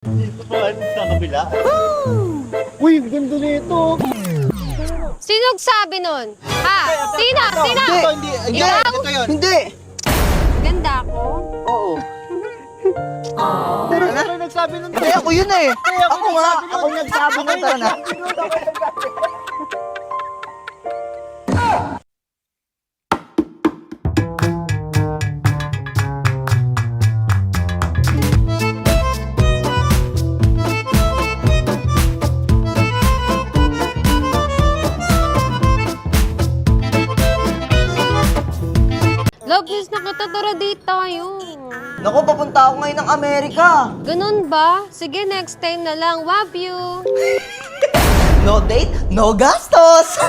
Dito ba sa kabila? Uy, ganda nito. Sino nagsabi nun? Ha? Sino? Sino? Hindi. Ikaw? Ito yun. Hindi! Ganda ako? Oo. Pero nagsabi nun. Hindi, ako yun eh. Ako nga, ako nagsabi ng tara na. Love, miss na kita, tara date tayo. Naku, papunta ako ngayon ng Amerika. Ganun ba? Sige, next time na lang. Love you. No date, no gastos.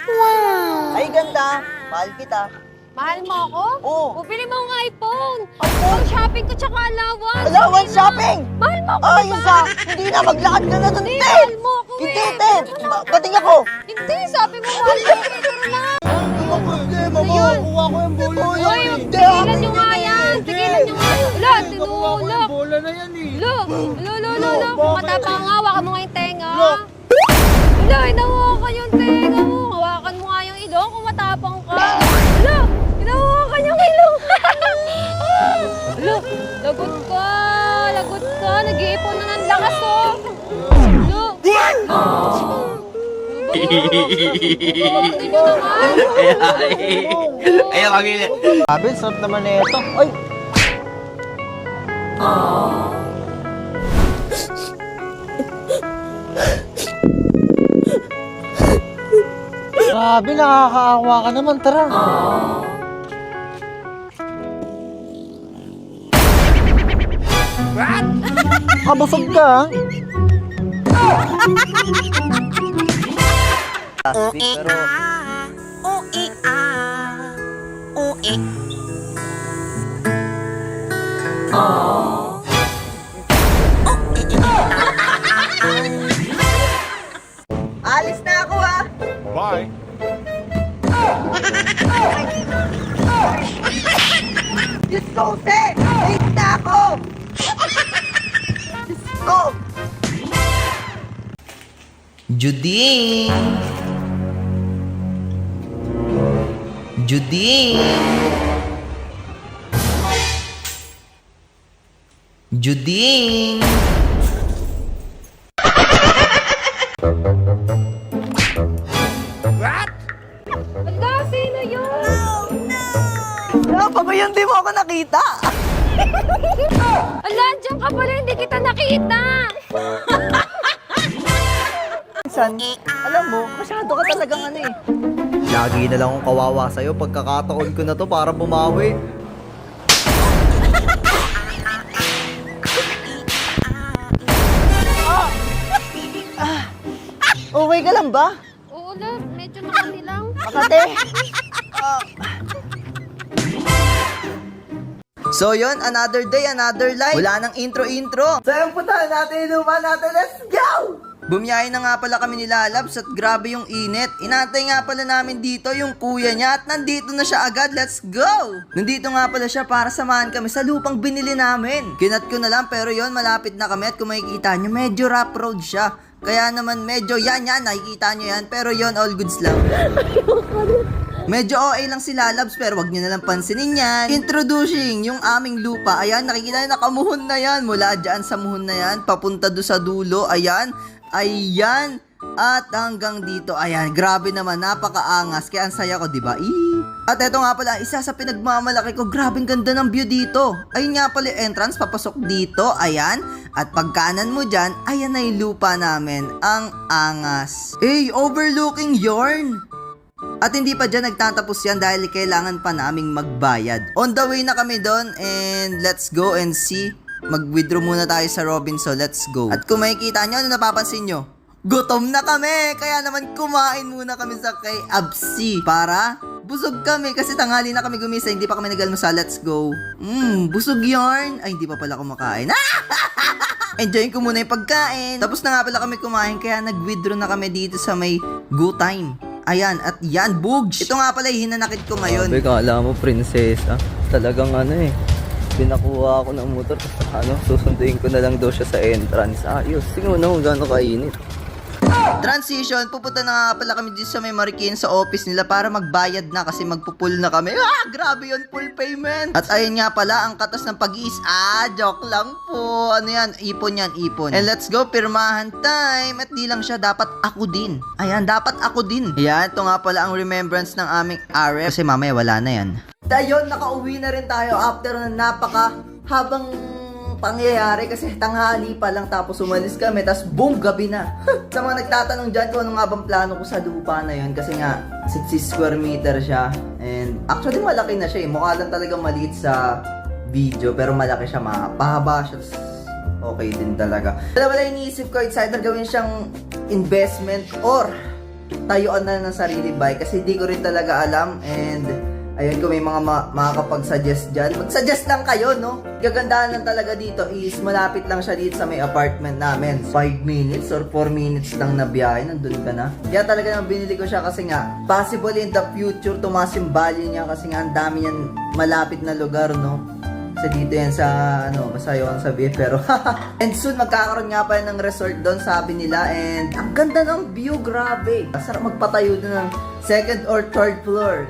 Wow. Ay, ganda. Mahal kita. Mahal mo ako? Oo. Bumili mo ng iPhone. Pang shopping ko tsaka allowance. Allowance shopping! Mahal mo ako, Ay, diba? isa! Hindi na, maglakad ka na dun, Hindi, te! mahal mo ako Hindi, eh. te! Bating ako! Hindi, sabi mo mahal mo. Pero lang. Hindi, Ayun. makukuha ko yung bola. Uy, tigilan nyo nga yan. Tigilan nyo nga yan. Lo, tinulok. Bola na yan eh. Lo, kung matapang nga, hawakan mo nga yung tenga. Lo. Lo, inawakan yung tenga mo. Hawakan mo nga yung ilong kung matapang ka. Lo, inawakan yung ilong. Lo, lagot ka. Lagot ka. Nag-iipon na ng lakas, oh. Lo. Hindi nyo naman. Ayaw kagili. Sabi, sarap naman na ito. Ay! Grabe, nakakaawa ka naman. Tara. Kabusog ka, ha? Plastic, pero... Alis na ako, ha? Bye. Diyos ko, te! Late na ako! Diyos ko! Juding! Juding! Juding! Wala, sino yun? Wala pa yun, di mo ako nakita! Ala, dyan ka pala, hindi kita nakita. Minsan, alam mo, masyado ka talagang ano eh. Lagi na lang akong kawawa sa'yo, pagkakataon ko na to para bumawi. Okay ka lang ba? Oo, love, medyo nakanilang. Makate? So yun, another day, another life. Wala nang intro-intro. So yun, puntahan natin yung luma natin. Let's go! Bumiyahe na nga pala kami ni Lalabs at grabe yung init. Inatay nga pala namin dito yung kuya niya at nandito na siya agad. Let's go! Nandito nga pala siya para samahan kami sa lupang binili namin. Kinat ko na lang pero yon malapit na kami at kung makikita nyo, medyo rough road siya. Kaya naman medyo yan, nakikita nyo yan. Pero yon all goods lang. Medyo OA lang si Lalabs pero wag nyo nalang pansinin yan. Introducing yung aming lupa. Ayan, nakikita nyo nakamuhon na yan. Mula dyan sa muhon na yan, papunta do sa dulo. Ayan, ayan. At hanggang dito, ayan, grabe naman, napakaangas. Kaya ang saya ko, diba? At eto nga pala, isa sa pinagmamalaki ko, grabing ganda ng view dito. Ayun nga pala yung entrance, papasok dito, ayan. At pagkanan mo dyan, ayan na yung lupa namin. Ang angas. Hey, overlooking yarn! At hindi pa dyan nagtatapos yan dahil kailangan pa naming magbayad. On the way na kami doon and let's go and see. Mag-withdraw muna tayo sa Robinson, let's go. At kung makikita nyo, ano napapansin nyo? Gutom na kami! Kaya naman kumain muna kami sa kay Absi para busog kami kasi tanghali na kami gumisa, hindi pa kami nag-almusal, let's go. Busog yarn! Ay, hindi pa pala kumakain. Enjoyin ko muna yung pagkain. Tapos na nga pala kami kumain kaya nag-withdraw na kami dito sa may Go Time. Ayan, at yan, bugs. Ito nga pala yung hinanakit ko ngayon. Sabi, kala mo prinsesa. Talagang ano eh. Pinakuha ako ng motor. Susunduin ko na lang daw siya sa entrance. Ayos. Tingnan mo na kung gaano kainit. Transition, pupunta na nga pala kami dito sa may Marikina sa office nila para magbayad na kasi magpupul na kami. Grabe yun, full payment. At ayun nga pala, ang katas ng pag-iis. Joke lang po. Ano yan? Ipon yan, ipon. And let's go, pirmahan time. At di lang siya, dapat ako din. Ayan, dapat ako din. Ayan, ito nga pala ang remembrance ng aming RF. Kasi mamaya wala na yan. Dayon, nakauwi na rin tayo after na habang pangyayari kasi tanghali pa lang tapos umalis kami tapos boom, gabi na. Sa mga nagtatanong dyan kung ano nga bang plano ko sa lupa na yun kasi nga 60 square meter siya and actually malaki na siya mukha lang talaga maliit sa video pero malaki siya, pahaba siya, okay din talaga. Wala iniisip ko, it's either gawin siyang investment or tayuan na ng sarili bahay kasi di ko rin talaga alam. And ayun, kung may mga makakapag-suggest dyan, mag-suggest lang kayo, no? Gagandahan lang talaga dito is malapit lang siya dito sa may apartment namin. 5 minutes or 4 minutes lang na biyahe, nandun ka na. Kaya talaga nang binili ko siya kasi nga, possible in the future, tumaas yung value niya kasi nga ang dami yan malapit na lugar, no? Kasi dito yan sa, basta yun sabihin, pero and soon, magkakaroon nga pa yan ng resort doon, sabi nila, and ang ganda ng view, grabe. Sarap magpatayo doon ng second or third floor.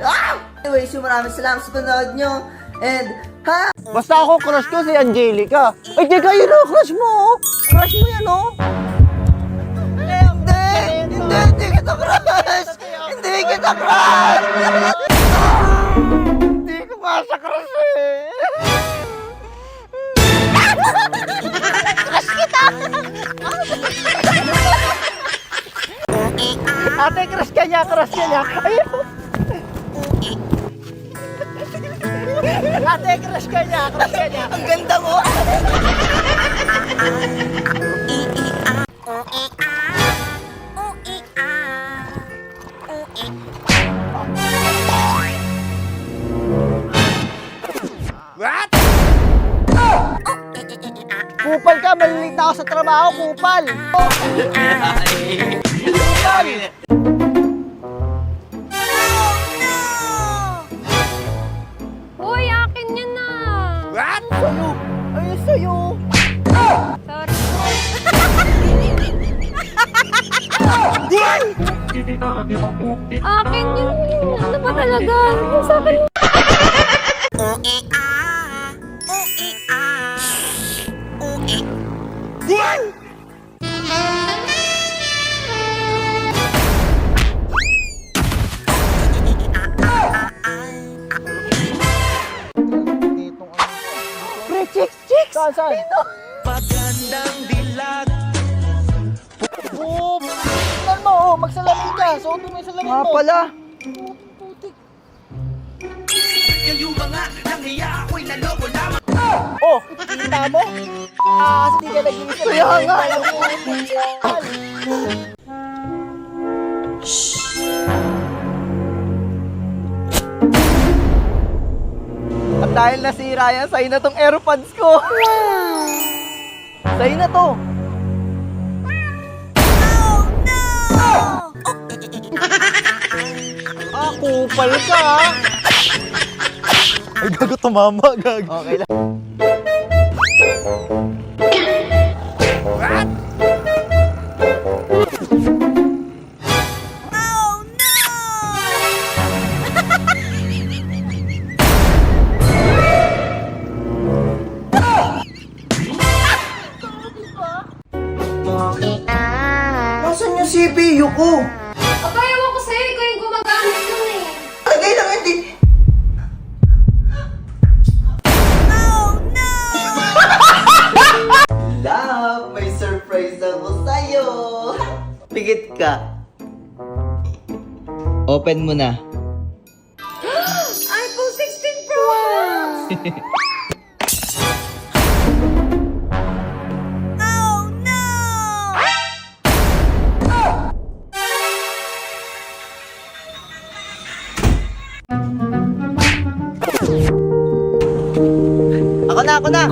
Anyways, maraming salamat sa panood nyo. And, Basta ako, crush ko si Angelica. Ay, teka, yun o, crush mo. Crush mo yan, o. Hindi kita crush! Hindi kita crush! Hindi ko masa crush eh. Crush kita! Ate, crush ka niya. Ayun. Ate, crush ka niya. Ang ganda mo! What? Kupal ka, malilita ako sa trabaho, kupal. Uy, akin yan na! What? Sa'yo. Ayun sa'yo. Sorry. Akin yun. Ano ba talaga? Yung sa akin. Chicks! Saan? Magandang dilag. Tingnan mo, magsalamin ka. Suotin mo yung salamin mo. Pala. Oh, kita mo? Kasi di ka nag-iisip. Kaya nga. At dahil nasira yan, sa'yo na tong AirPods ko. Sa'yo na to. Kupal ka. Ay, gago, tumama, gago. Okay lang. What? Nasaan yung CPU ko? Aba, ewan ko sa'yo. Ikaw yung gumagamit nun eh. Lagay lang hindi. Love, may surprise ako sa'yo. Pigit ka. Open mo na. iPhone 16 Pro Max! Ako na.